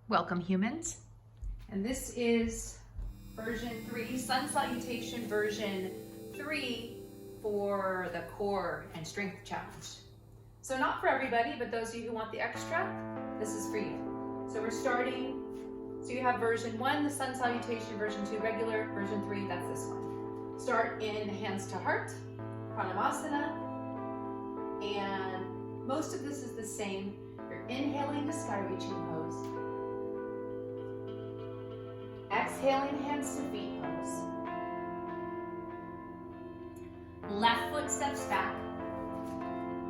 Welcome humans, and this is version 3, Sun Salutation version 3 for the core and strength challenge. So not for everybody, but those of you who want the extra, this is for you. So we're starting, so you have version 1, the Sun Salutation, version 2, regular, version 3, that's this one. Start in hands to heart, Pranamasana, and most of this is the same. You're inhaling the sky reaching pose. Exhaling hands to feet pose. Left foot steps back.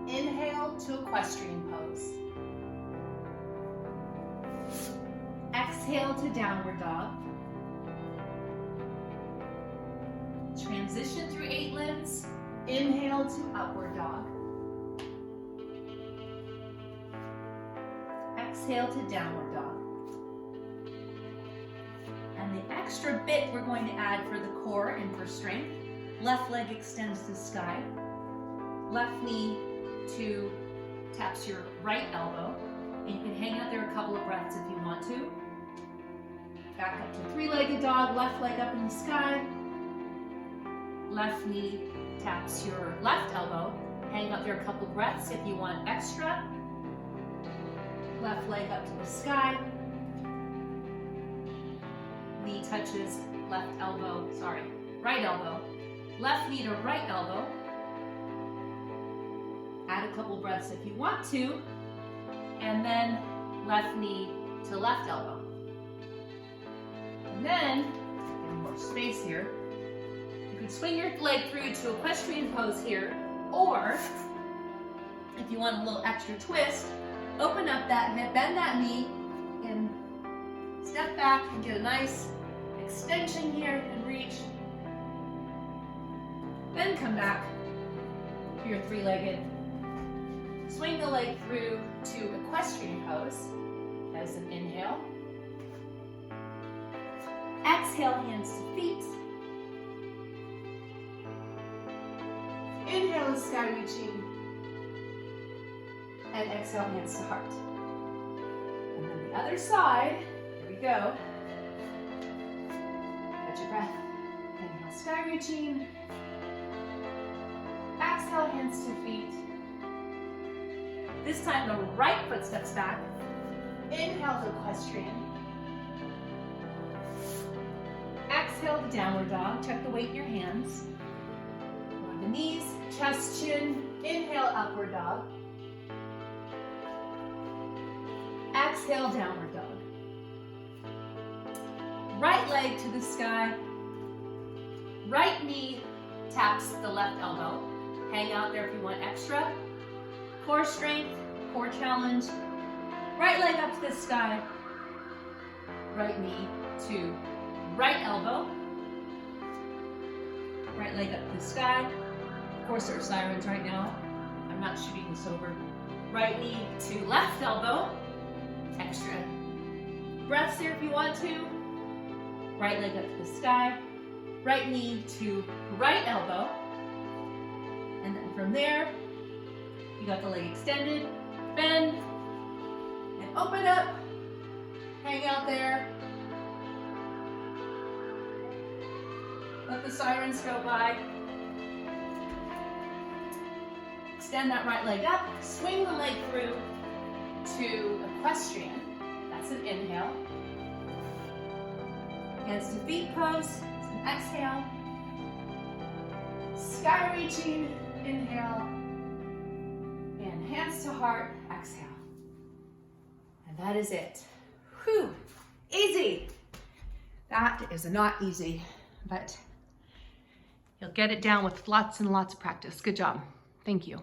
Inhale to equestrian pose. Exhale to downward dog. Transition through 8 limbs. Inhale to upward dog. Exhale to downward dog. And the extra bit we're going to add for the core and for strength, left leg extends to sky, left knee to taps your right elbow, and you can hang out there a couple of breaths if you want to. Back up to 3-legged dog, left leg up in the sky, left knee taps your left elbow, hang out there a couple of breaths if you want extra. Left leg up to the sky. Knee touches left elbow, right elbow. Left knee to right elbow. Add a couple breaths if you want to. And then left knee to left elbow. And then, getting more space here, you can swing your leg through to equestrian pose here, or if you want a little extra twist, open up that hip, bend that knee, and step back and get a nice extension here and reach. Then come back to your 3-legged. Swing the leg through to equestrian pose as an inhale. Exhale, hands to feet. Inhale, sky reaching. And exhale, hands to heart. And then the other side, here we go. Catch your breath. Inhale, sky reaching. Exhale, hands to feet. This time the right foot steps back. Inhale to equestrian. Exhale to downward dog. Check the weight in your hands. Go on the knees, chest, chin. Inhale, upward dog. Exhale, downward dog. Right leg to the sky. Right knee taps the left elbow. Hang out there if you want extra. Core strength, core challenge. Right leg up to the sky. Right knee to right elbow. Right leg up to the sky. Of course, there are sirens right now. I'm not shooting this over. Right knee to left elbow. Extra breaths here if you want to. Right leg up to the sky. Right knee to right elbow. And then from there, you got the leg extended. Bend and open up. Hang out there. Let the sirens go by. Extend that right leg up. Swing the leg through to equestrian. That's an inhale. Hands to feet pose. It's an exhale. Sky reaching. Inhale. And hands to heart. Exhale. And that is it. Whew. Easy. That is not easy, but you'll get it down with lots and lots of practice. Good job. Thank you.